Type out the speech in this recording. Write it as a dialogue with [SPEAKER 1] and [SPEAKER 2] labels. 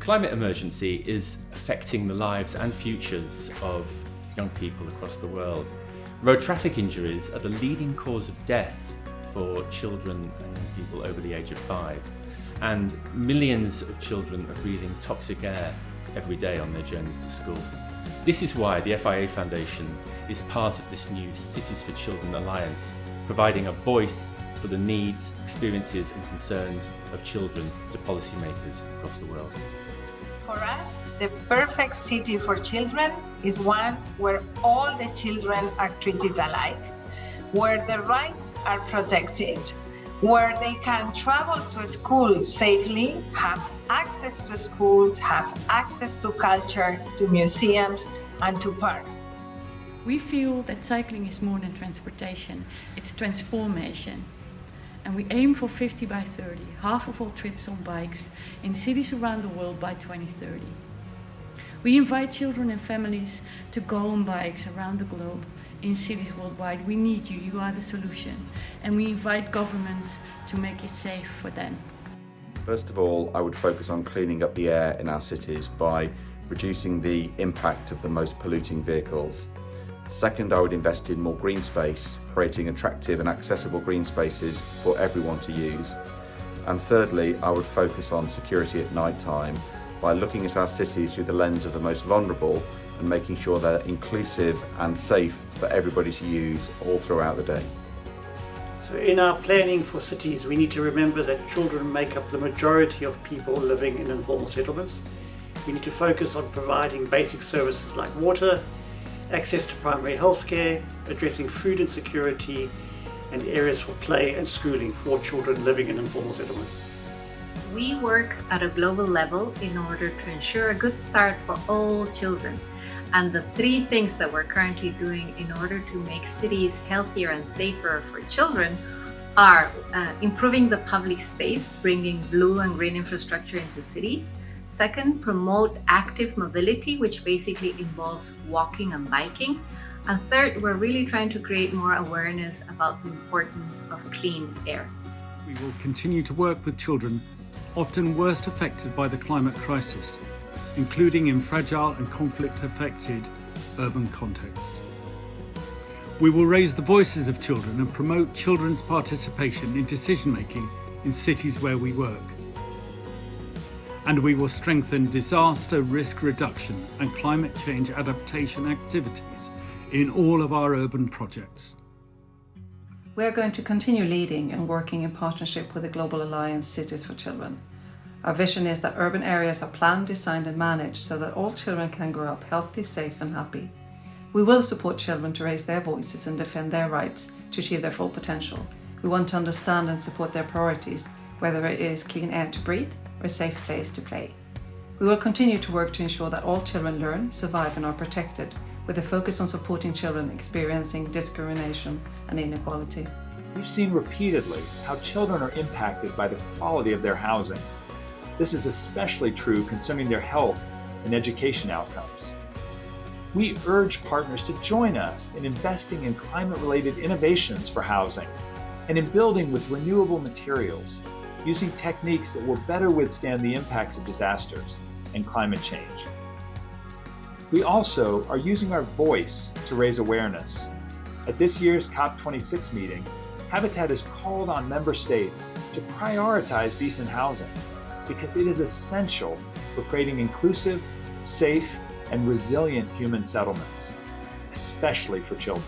[SPEAKER 1] climate emergency is affecting the lives and futures of young people across the world. Road traffic injuries are the leading cause of death for children and young people over the age of 5. And millions of children are breathing toxic air every day on their journeys to school. This is why the FIA Foundation is part of this new Cities4Children Alliance, providing a voice for the needs, experiences and concerns of children to policymakers across the world.
[SPEAKER 2] For us, the perfect city for children is one where all the children are treated alike, where the rights are protected, where they can travel to school safely, have access to schools, have access to culture, to museums and to parks.
[SPEAKER 3] We feel that cycling is more than transportation, it's transformation. And we aim for 50 by 30, half of all trips on bikes in cities around the world by 2030. We invite children and families to go on bikes around the globe in cities worldwide. We need you, you are the solution. And we invite governments to make it safe for them.
[SPEAKER 4] First of all, I would focus on cleaning up the air in our cities by reducing the impact of the most polluting vehicles. Second, I would invest in more green space, creating attractive and accessible green spaces for everyone to use. And thirdly, I would focus on security at night time by looking at our cities through the lens of the most vulnerable and making sure they're inclusive and safe for everybody to use all throughout the day.
[SPEAKER 5] So in our planning for cities, we need to remember that children make up the majority of people living in informal settlements. We need to focus on providing basic services like water, access to primary health care, addressing food insecurity, and areas for play and schooling for children living in informal settlements.
[SPEAKER 6] We work at a global level in order to ensure a good start for all children. And the 3 things that we're currently doing in order to make cities healthier and safer for children are improving the public space, bringing blue and green infrastructure into cities. Second, promote active mobility, which basically involves walking and biking. And third, we're really trying to create more awareness about the importance of clean air.
[SPEAKER 7] We will continue to work with children often worst affected by the climate crisis, including in fragile and conflict-affected urban contexts. We will raise the voices of children and promote children's participation in decision-making in cities where we work. And we will strengthen disaster risk reduction and climate change adaptation activities in all of our urban projects.
[SPEAKER 8] We are going to continue leading and working in partnership with the Global Alliance Cities4Children. Our vision is that urban areas are planned, designed and managed so that all children can grow up healthy, safe and happy. We will support children to raise their voices and defend their rights to achieve their full potential. We want to understand and support their priorities, whether it is clean air to breathe or a safe place to play. We will continue to work to ensure that all children learn, survive and are protected, with a focus on supporting children experiencing discrimination and inequality.
[SPEAKER 9] We've seen repeatedly how children are impacted by the quality of their housing. This is especially true concerning their health and education outcomes. We urge partners to join us in investing in climate-related innovations for housing and in building with renewable materials, using techniques that will better withstand the impacts of disasters and climate change. We also are using our voice to raise awareness. At this year's COP26 meeting, Habitat has called on member states to prioritize decent housing because it is essential for creating inclusive, safe, and resilient human settlements, especially for children.